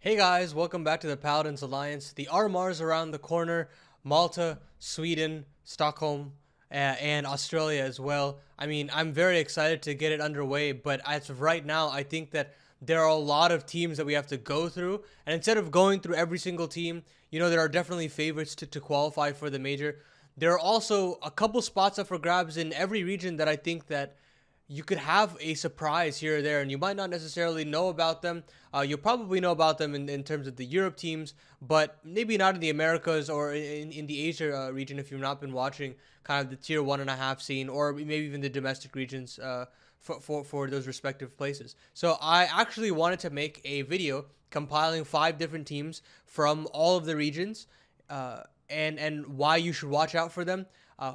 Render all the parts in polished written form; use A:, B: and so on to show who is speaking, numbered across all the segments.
A: Hey guys, welcome back to the Paladins Alliance. The RMRs around the corner, Malta, Sweden, Stockholm, and Australia as well. I mean, I'm very excited to get it underway, but as of right now, I think that there are a lot of teams that we have to go through. And instead of going through every single team, there are definitely favorites to qualify for the major. There are also a couple spots up for grabs in every region that I think that you could have a surprise here or there, and you might not necessarily know about them. You'll probably know about them in terms of the Europe teams, but maybe not in the Americas or in the Asia region if you've not been watching kind of the tier 1.5 scene, or maybe even the domestic regions for those respective places. So I actually wanted to make a video compiling 5 different teams from all of the regions, and why you should watch out for them,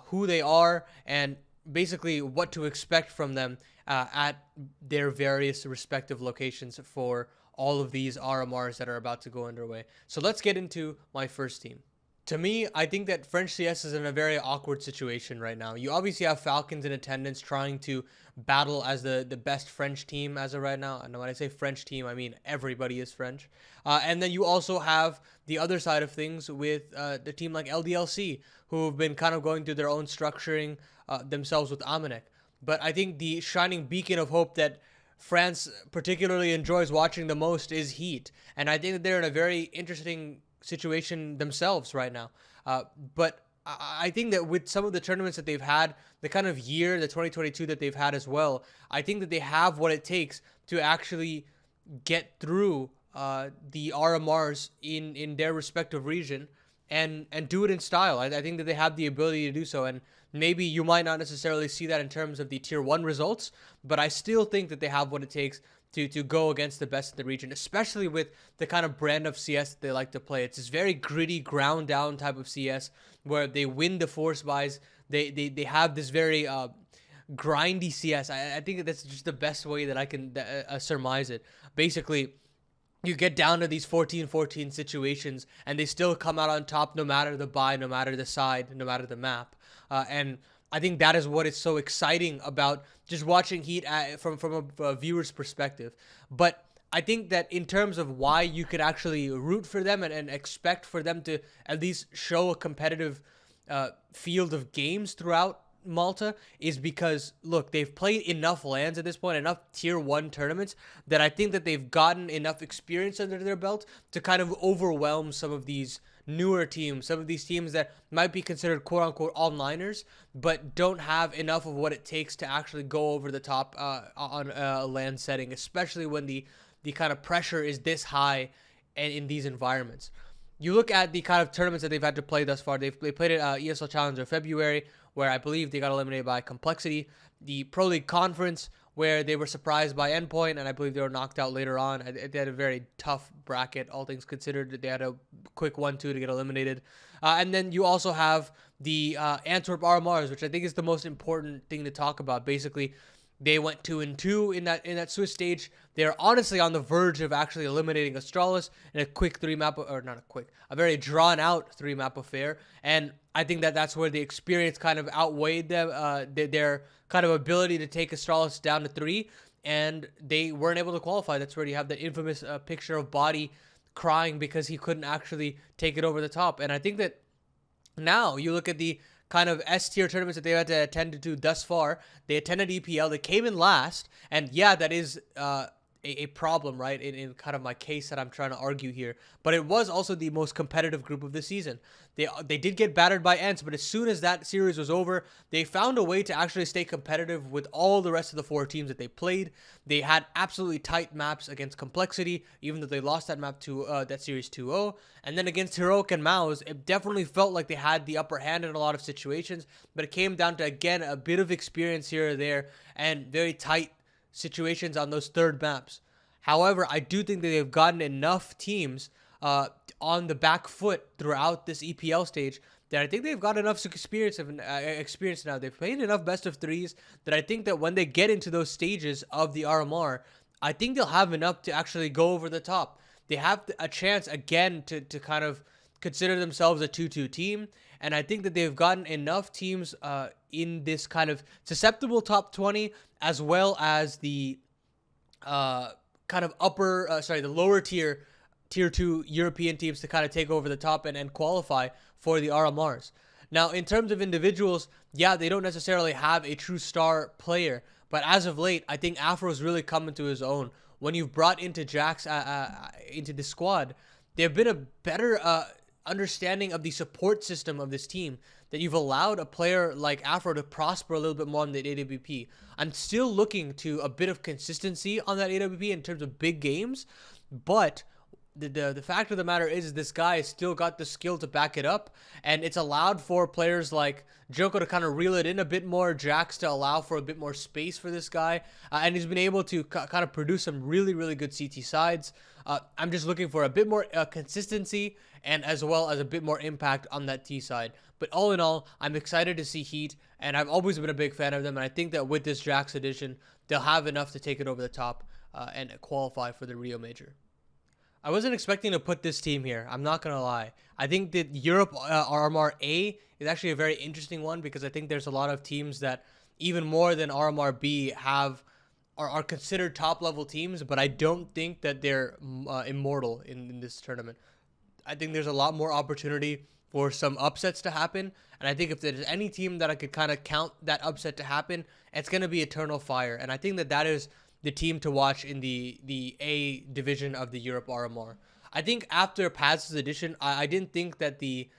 A: who they are, and basically what to expect from them at their various respective locations for all of these RMRs that are about to go underway. So let's get into my first team. To me, I think that French CS is in a very awkward situation right now. You obviously have Falcons in attendance trying to battle as the best French team as of right now. And when I say French team, I mean everybody is French. And then you also have the other side of things with the team like LDLC, who have been kind of going through their own structuring themselves with Amanek. But I think the shining beacon of hope that France particularly enjoys watching the most is Heat. And I think that they're in a very interesting situation themselves right now. But I think that with some of the tournaments that they've had, the kind of year, the 2022 that they've had as well, I think that they have what it takes to actually get through the RMRs in their respective region and do it in style. I think that they have the ability to do so. And maybe you might not necessarily see that in terms of the tier 1 results, but I still think that they have what it takes to go against the best in the region, especially with the kind of brand of CS that they like to play. It's this very gritty, ground down type of CS where they win the force buys. They have this very grindy CS. I think that's just the best way that I can surmise it. Basically, you get down to these 14-14 situations, and they still come out on top no matter the buy, no matter the side, no matter the map. And I think that is what is so exciting about just watching Heat from a viewer's perspective. But I think that in terms of why you could actually root for them and expect for them to at least show a competitive field of games throughout Malta is because, look, they've played enough lands at this point, enough tier 1 tournaments, that I think that they've gotten enough experience under their belt to kind of overwhelm some of these newer teams, some of these teams that might be considered quote-unquote all-niners, but don't have enough of what it takes to actually go over the top on a land setting, especially when the kind of pressure is this high and in these environments. You look at the kind of tournaments that they've had to play thus far. They played at ESL Challenger February, where I believe they got eliminated by Complexity. The Pro League Conference, where they were surprised by Endpoint, and I believe they were knocked out later on. They had a very tough bracket, all things considered. They had a quick 1-2 to get eliminated. And then you also have the Antwerp RMRs, which I think is the most important thing to talk about. Basically, they went 2-2 in that Swiss stage. They're honestly on the verge of actually eliminating Astralis in a quick 3-map, or not a quick, a very drawn-out 3-map affair. And I think that that's where the experience kind of outweighed them, their kind of ability to take Astralis down to 3, and they weren't able to qualify. That's where you have the infamous picture of Body crying because he couldn't actually take it over the top. And I think that now you look at the kind of S-tier tournaments that they had to attend to thus far. They attended EPL. They came in last. And yeah, that is a problem, right, in kind of my case that I'm trying to argue here. But it was also the most competitive group of the season. They did get battered by Ents, but as soon as that series was over, they found a way to actually stay competitive with all the rest of the 4 teams that they played. They had absolutely tight maps against Complexity, even though they lost that map to that series 2-0. And then against Heroic and Maus, it definitely felt like they had the upper hand in a lot of situations, but it came down to, again, a bit of experience here or there and very tight situations on those third maps. However, I do think that they've gotten enough teams on the back foot throughout this EPL stage that I think they've got enough experience now. They've played enough best of 3s that I think that when they get into those stages of the RMR, I think they'll have enough to actually go over the top. They have a chance again to kind of consider themselves a 2-2 team, and I think that they've gotten enough teams in this kind of susceptible top 20, as well as the kind of the lower tier tier 2 European teams to kind of take over the top and qualify for the RMRs. Now, in terms of individuals, yeah, they don't necessarily have a true star player, but as of late, I think Afro's really come into his own. When you've brought into Jax into the squad, there've been a better understanding of the support system of this team, that you've allowed a player like Afro to prosper a little bit more on the AWP. I'm still looking to a bit of consistency on that AWP in terms of big games, but the fact of the matter is this guy has still got the skill to back it up, and it's allowed for players like Joko to kind of reel it in a bit more, Jax to allow for a bit more space for this guy, and he's been able to kind of produce some really, really good CT sides. I'm just looking for a bit more consistency and as well as a bit more impact on that T side. But all in all, I'm excited to see Heat, and I've always been a big fan of them, and I think that with this Jax edition, they'll have enough to take it over the top and qualify for the Rio Major. I wasn't expecting to put this team here. I'm not going to lie. I think that Europe RMR A is actually a very interesting one, because I think there's a lot of teams that, even more than RMR B, are considered top-level teams, but I don't think that they're immortal in this tournament. I think there's a lot more opportunity for some upsets to happen, and I think if there's any team that I could kind of count that upset to happen, it's going to be Eternal Fire, and I think that is the team to watch in the A division of the Europe RMR. I think after Paz's edition, I didn't think that the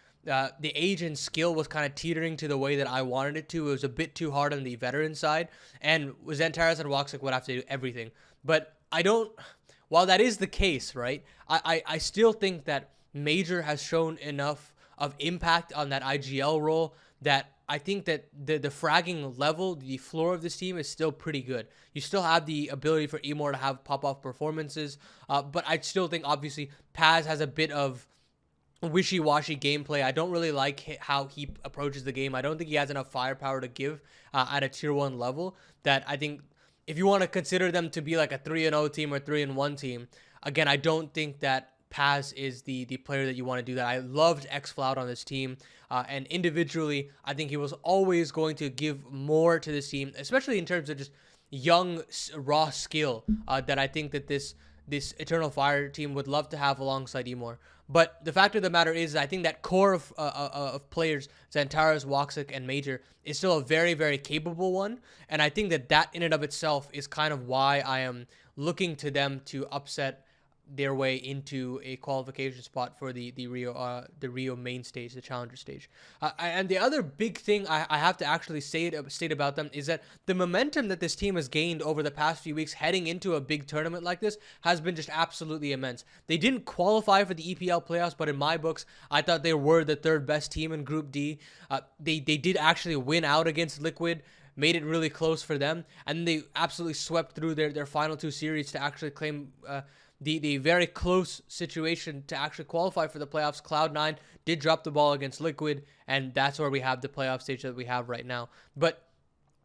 A: age and skill was kind of teetering to the way that I wanted it to. It was a bit too hard on the veteran side, and Xantares and Woxic would have to do everything. But while that is the case, right, I still think that Major has shown enough of impact on that IGL role that I think that the fragging level, the floor of this team is still pretty good. You still have the ability for Emor to have pop-off performances, but I still think, obviously, Paz has a bit of wishy-washy gameplay. I don't really like how he approaches the game. I don't think he has enough firepower to give at a tier 1 level, that I think if you want to consider them to be like a 3-0 team or 3-1 team, again, I don't think that Paz is the player that you want to do that. I loved xFlout on this team, and individually, I think he was always going to give more to this team, especially in terms of just young, raw skill that I think that this Eternal Fire team would love to have alongside Emor. But the fact of the matter is, I think that core of players, Xantares, Woxic, and Major, is still a very, very capable one, and I think that in and of itself is kind of why I am looking to them to upset their way into a qualification spot for the Rio main stage, the challenger stage. And the other big thing I have to actually state about them is that the momentum that this team has gained over the past few weeks heading into a big tournament like this has been just absolutely immense. They didn't qualify for the EPL playoffs, but in my books, I thought they were the third best team in Group D. They did actually win out against Liquid, made it really close for them, and they absolutely swept through their final 2 series to actually claim the very close situation to actually qualify for the playoffs. Cloud9 did drop the ball against Liquid, and that's where we have the playoff stage that we have right now. But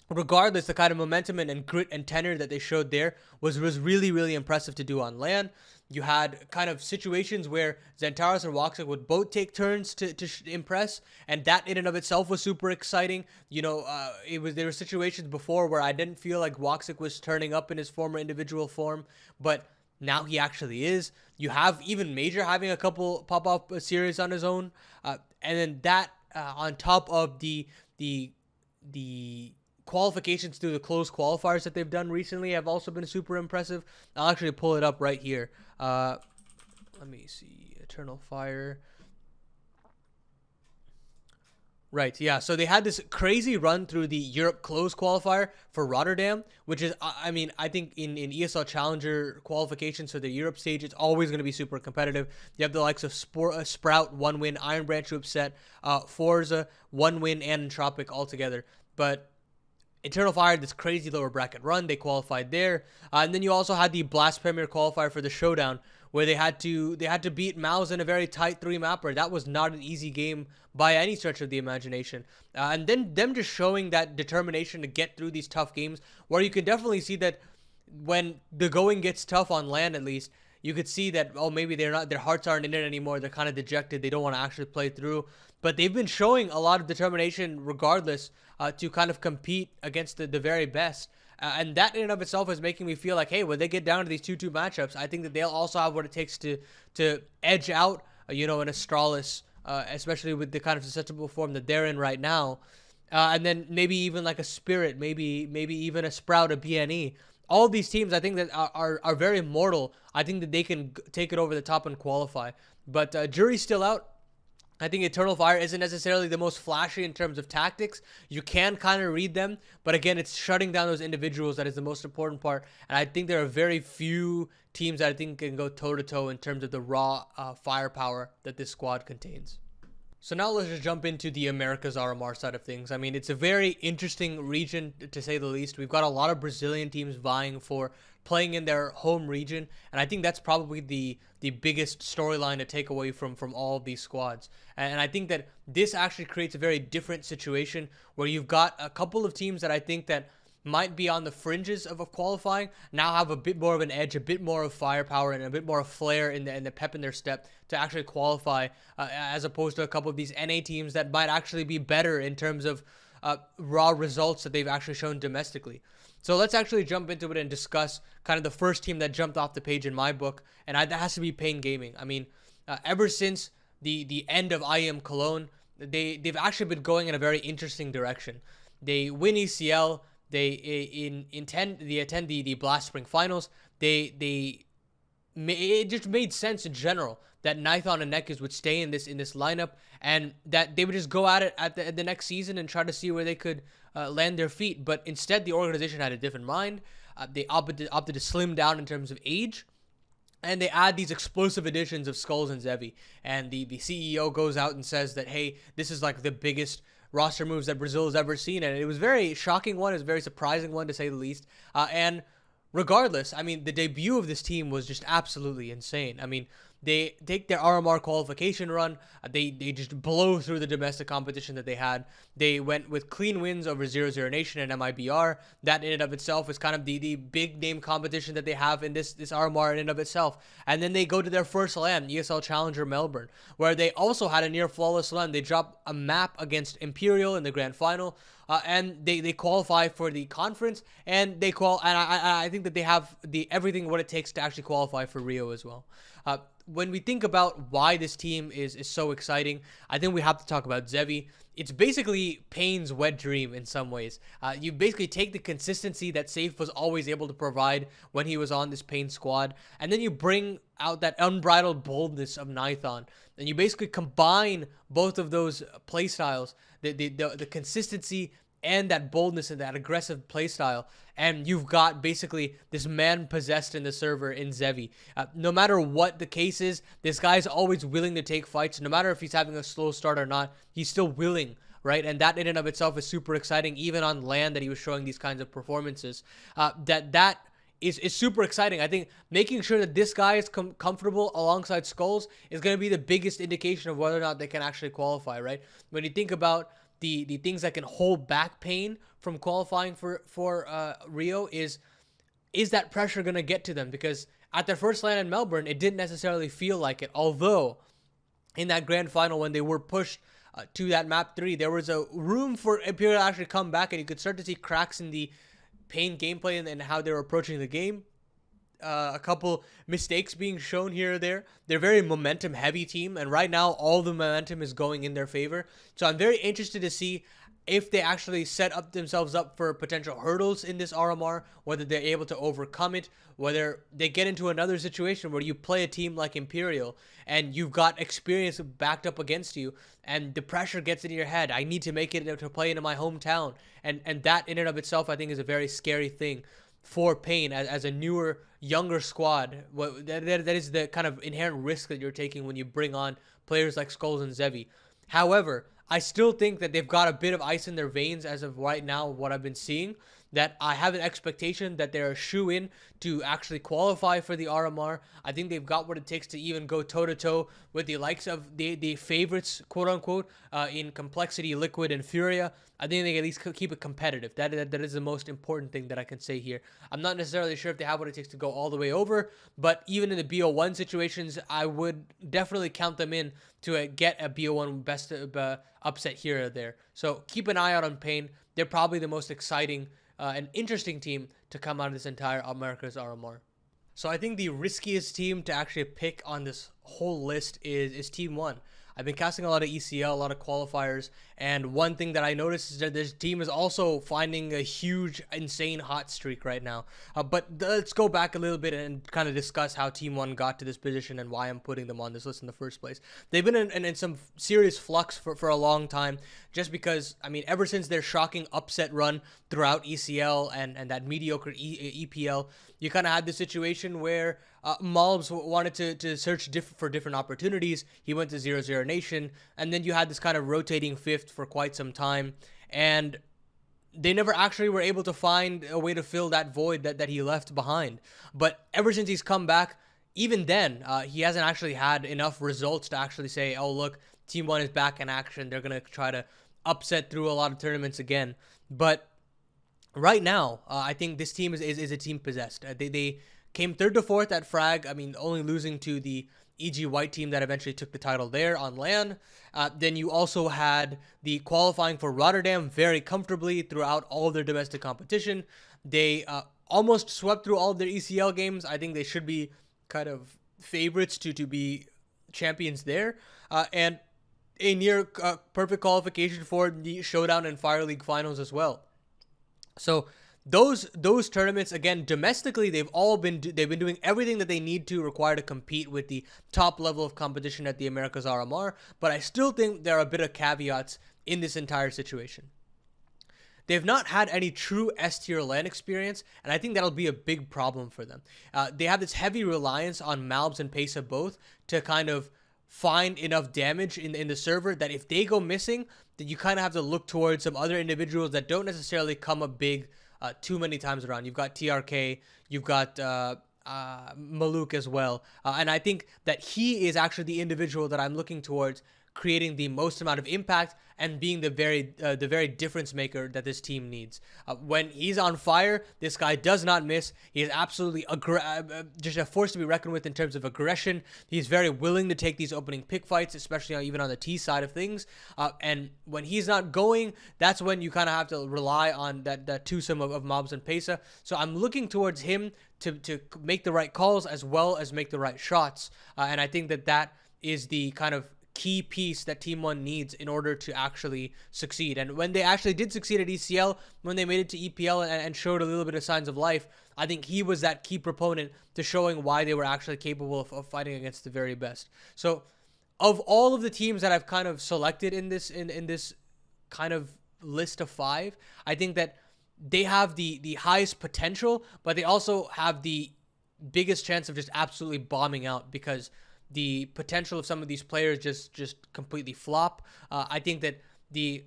A: regardless, the kind of momentum and grit and tenor that they showed there was really, really impressive to do on LAN. You had kind of situations where Xantares and Woxic would both take turns to impress, and that in and of itself was super exciting. You know, there were situations before where I didn't feel like Woxic was turning up in his former individual form, but now he actually is. You have even Major having a couple pop-up series on his own, and then that on top of the qualifications through the closed qualifiers that they've done recently have also been super impressive. I'll actually pull it up right here. Let me see. Eternal Fire. Right, yeah. So they had this crazy run through the Europe closed qualifier for Rotterdam, which is, I mean, I think in ESL Challenger qualifications for the Europe stage, it's always going to be super competitive. You have the likes of Sprout, 1 win, Iron Branch upset, Forza, 1 win, and Entropic all together. But Eternal Fire had this crazy lower bracket run. They qualified there. And then you also had the Blast Premier qualifier for the Showdown, where they had to beat Mouse in a very tight 3-mapper. That was not an easy game by any stretch of the imagination. And then them just showing that determination to get through these tough games, where you can definitely see that when the going gets tough on LAN, at least, you could see that, oh, maybe their hearts aren't in it anymore. They're kind of dejected. They don't want to actually play through. But they've been showing a lot of determination regardless to kind of compete against the very best. And that in and of itself is making me feel like, hey, when they get down to these 2-2 matchups, I think that they'll also have what it takes to edge out, an Astralis, especially with the kind of susceptible form that they're in right now. And then maybe even like a Spirit, maybe even a Sprout, a BNE. All these teams, I think that are very mortal. I think that they can take it over the top and qualify. But jury's still out. I think Eternal Fire isn't necessarily the most flashy in terms of tactics. You can kind of read them, but again, it's shutting down those individuals that is the most important part. And I think there are very few teams that I think can go toe-to-toe in terms of the raw firepower that this squad contains. So now let's just jump into the Americas RMR side of things. I mean, it's a very interesting region, to say the least. We've got a lot of Brazilian teams vying for playing in their home region, and I think that's probably the biggest storyline to take away from all of these squads. And I think that this actually creates a very different situation where you've got a couple of teams that I think that might be on the fringes of qualifying, now have a bit more of an edge, a bit more of firepower, and a bit more of flair in the pep in their step to actually qualify, as opposed to a couple of these NA teams that might actually be better in terms of raw results that they've actually shown domestically. So let's actually jump into it and discuss kind of the first team that jumped off the page in my book, and that has to be Pain Gaming. I mean, ever since the end of IEM Cologne, they've actually been going in a very interesting direction. They win ECL. They attend the Blast Spring Finals. It just made sense in general that Nithon and Nekis would stay in this lineup, and that they would just go at it at the next season and try to see where they could land their feet. But instead, the organization had a different mind. They opted to slim down in terms of age, and they add these explosive additions of Skulls and Zevi. And the CEO goes out and says that, hey, this is like the biggest roster moves that Brazil has ever seen, and it was a very shocking one. It was a very surprising one, to say the least. And regardless, I mean, the debut of this team was just absolutely insane. I mean, they take their RMR qualification run. They just blow through the domestic competition that they had. They went with clean wins over 0-0 Nation and MIBR. That in and of itself is kind of the big name competition that they have in this RMR in and of itself. And then they go to their first LAN, ESL Challenger Melbourne, where they also had a near flawless LAN. They dropped a map against Imperial in the grand final. And they qualify for the conference, and I think that they have everything what it takes to actually qualify for Rio as well. When we think about why this team is so exciting, I think we have to talk about Zevi. It's basically Pain's wet dream in some ways. You basically take the consistency that Safe was always able to provide when he was on this Pain squad, and then you bring out that unbridled boldness of Nithon, and you basically combine both of those playstyles, the consistency and that boldness and that aggressive playstyle, and you've got basically this man possessed in the server in Zevi. No matter what the case is, this guy's always willing to take fights. No matter if he's having a slow start or not, he's still willing, right? And that in and of itself is super exciting, even on land that he was showing these kinds of performances. That is super exciting. I think making sure that this guy is comfortable alongside Skulls is going to be the biggest indication of whether or not they can actually qualify, right? When you think about the things that can hold back Pain from qualifying for Rio, is that pressure going to get to them? Because at their first LAN in Melbourne, it didn't necessarily feel like it. Although in that grand final, when they were pushed to that map 3, there was a room for Imperial to actually come back, and you could start to see cracks in the Pain gameplay and how they were approaching the game. A couple mistakes being shown here or there. They're a very momentum heavy team, and right now all the momentum is going in their favor. So I'm very interested to see if they actually set themselves up for potential hurdles in this RMR, whether they're able to overcome it, whether they get into another situation where you play a team like Imperial and you've got experience backed up against you, and the pressure gets into your head. I need to make it to play into my hometown, and that in and of itself I think is a very scary thing for Pain as a newer, younger squad. That is the kind of inherent risk that you're taking when you bring on players like Skulls and Zevi. However, I still think that they've got a bit of ice in their veins as of right now, what I've been seeing, that I have an expectation that they're a shoe-in to actually qualify for the RMR. I think they've got what it takes to even go toe-to-toe with the likes of the favorites, quote-unquote, in Complexity, Liquid, and Furia. I think they can at least keep it competitive. That is the most important thing that I can say here. I'm not necessarily sure if they have what it takes to go all the way over, but even in the BO1 situations, I would definitely count them in to get a BO1 best upset here or there. So keep an eye out on Pain. They're probably the most exciting an interesting team to come out of this entire America's RMR. So I think the riskiest team to actually pick on this whole list is TeamOne. I've been casting a lot of ECL, a lot of qualifiers, and one thing that I noticed is that this team is also finding a huge, insane hot streak right now. But let's go back a little bit and kind of discuss how TeamOne got to this position and why I'm putting them on this list in the first place. They've been in some serious flux for a long time, just because, I mean, ever since their shocking upset run throughout ECL and that mediocre EPL, you kind of had the situation where Malbs wanted to search for different opportunities. He went to 0-0 Nation, and then you had this kind of rotating fifth for quite some time, and they never actually were able to find a way to fill that void that he left behind. But ever since he's come back, even then, he hasn't actually had enough results to actually say, oh, look, TeamOne is back in action. They're going to try to upset through a lot of tournaments again. But right now, I think this team is a team possessed. They came 3rd to 4th at Frag. I mean, only losing to the EG White team that eventually took the title there on LAN. Then you also had the qualifying for Rotterdam very comfortably throughout all of their domestic competition. They almost swept through all of their ECL games. I think they should be kind of favorites to be champions there. And a near perfect qualification for the Showdown and Fire League finals as well. So those tournaments, again, domestically, they've been doing everything that they need to require to compete with the top level of competition at the Americas RMR, but I still think there are a bit of caveats in this entire situation. They've not had any true S-tier LAN experience, and I think that'll be a big problem for them. They have this heavy reliance on Malbs and Pesa both to kind of find enough damage in the server that if they go missing, then you kind of have to look towards some other individuals that don't necessarily come up big too many times around. You've got TRK, you've got Maluk as well. And I think that he is actually the individual that I'm looking towards creating the most amount of impact and being the very difference maker that this team needs. When he's on fire, this guy does not miss. He is absolutely just a force to be reckoned with in terms of aggression. He's very willing to take these opening pick fights, especially even on the T side of things. And when he's not going, that's when you kind of have to rely on that twosome of Mobs and Pesa. So I'm looking towards him to make the right calls as well as make the right shots. And I think that is the kind of key piece that TeamOne needs in order to actually succeed. And when they actually did succeed at ECL, when they made it to EPL and showed a little bit of signs of life, I think he was that key proponent to showing why they were actually capable of fighting against the very best. So of all of the teams that I've kind of selected in this kind of list of 5, I think that they have the highest potential, but they also have the biggest chance of just absolutely bombing out because the potential of some of these players just completely flop. I think that the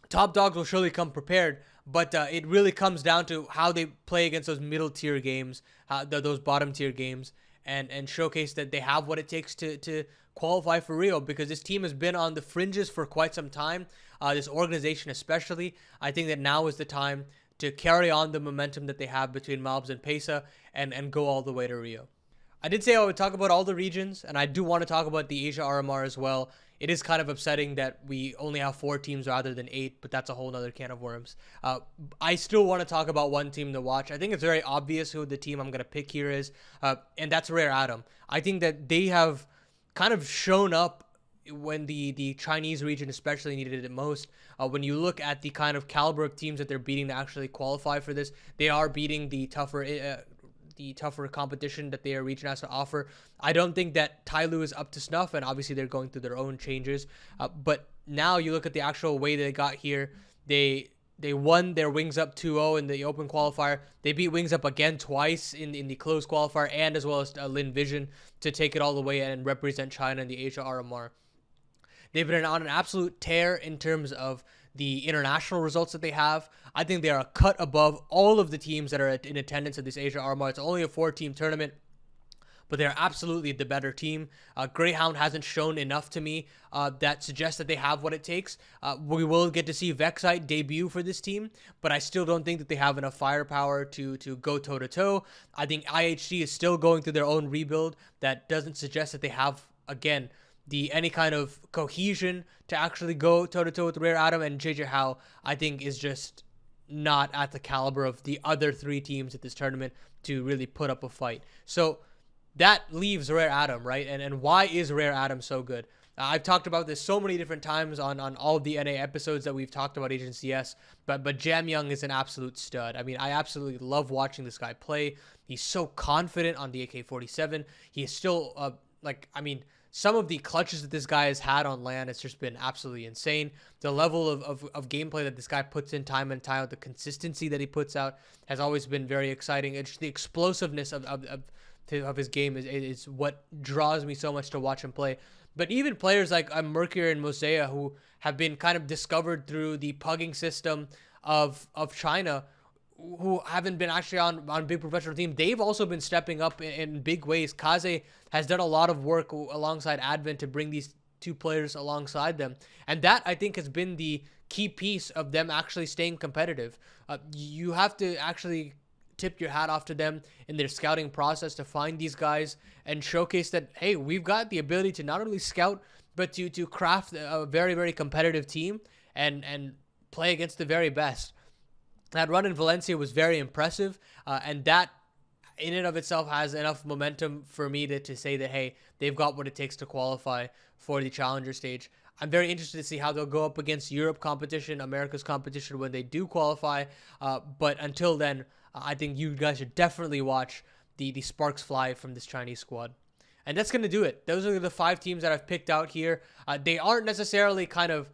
A: top dogs will surely come prepared, but it really comes down to how they play against those middle tier games, those bottom tier games, and showcase that they have what it takes to qualify for Rio, because this team has been on the fringes for quite some time. This organization especially, I think that now is the time to carry on the momentum that they have between Malbs and Pesa and go all the way to Rio. I did say I would talk about all the regions, and I do want to talk about the Asia RMR as well. It is kind of upsetting that we only have 4 teams rather than 8, but that's a whole nother can of worms. I still want to talk about one team to watch. I think it's very obvious who the team I'm going to pick here is, and that's Rare Atom. I think that they have kind of shown up when the Chinese region especially needed it most. When you look at the kind of caliber of teams that they're beating to actually qualify for this, they are beating the tougher competition that their region has to offer. I don't think that Tyloo is up to snuff, and obviously they're going through their own changes. But now you look at the actual way they got here. They won their Wings Up 2-0 in the open qualifier. They beat Wings Up again twice in the closed qualifier, and as well as Lin Vision to take it all the way and represent China in the Asia RMR. They've been on an absolute tear in terms of the international results that they have. I think they are a cut above all of the teams that are in attendance at this Asia RMR. It's only a 4-team tournament, but they're absolutely the better team. Greyhound hasn't shown enough to me that suggests that they have what it takes. We will get to see Vexite debut for this team, but I still don't think that they have enough firepower to go toe-to-toe. I think IHC is still going through their own rebuild. That doesn't suggest that they have, again, any kind of cohesion to actually go toe-to-toe with Rare Atom, and JJ Howe, I think, is just not at the caliber of the other 3 teams at this tournament to really put up a fight. So that leaves Rare Atom, right? And why is Rare Atom so good? I've talked about this so many different times on all of the NA episodes that we've talked about Agent CS, but Jam Young is an absolute stud. I mean, I absolutely love watching this guy play. He's so confident on the AK-47. He is still, some of the clutches that this guy has had on LAN has just been absolutely insane. The level of gameplay that this guy puts in time and time out, the consistency that he puts out has always been very exciting. It's the explosiveness of his game is what draws me so much to watch him play. But even players like Mercury and Mosea, who have been kind of discovered through the pugging system of China, who haven't been actually on big professional team, they've also been stepping up in big ways. Kaze has done a lot of work alongside Advent to bring these 2 players alongside them. And that, I think, has been the key piece of them actually staying competitive. You have to actually tip your hat off to them in their scouting process to find these guys and showcase that, hey, we've got the ability to not only scout, but to craft a very, very competitive team and play against the very best. That run in Valencia was very impressive, and that in and of itself has enough momentum for me to say that, hey, they've got what it takes to qualify for the challenger stage. I'm very interested to see how they'll go up against Europe competition, America's competition when they do qualify. But until then, I think you guys should definitely watch the sparks fly from this Chinese squad. And that's going to do it. Those are the 5 teams that I've picked out here. They aren't necessarily kind of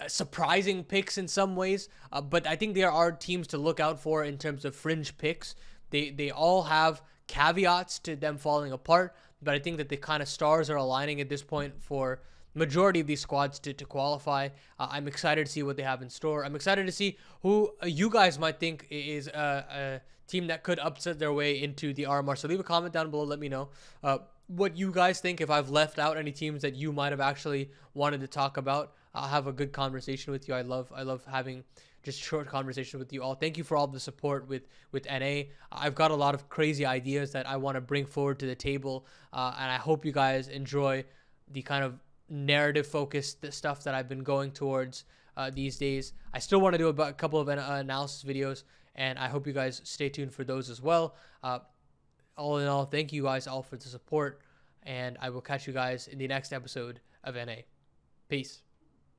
A: surprising picks in some ways, but I think there are teams to look out for in terms of fringe picks. They all have caveats to them falling apart, but I think that the kind of stars are aligning at this point for majority of these squads to qualify. I'm excited to see what they have in store. I'm excited to see who you guys might think is a team that could upset their way into the RMR. So leave a comment down below. Let me know what you guys think. If I've left out any teams that you might have actually wanted to talk about, I'll have a good conversation with you. I love having just short conversation with you all. Thank you for all the support with NA. I've got a lot of crazy ideas that I want to bring forward to the table, and I hope you guys enjoy the kind of narrative focused stuff that I've been going towards these days. I still want to do a couple of analysis videos, and I hope you guys stay tuned for those as well. All in all, thank you guys all for the support, and I will catch you guys in the next episode of NA. Peace.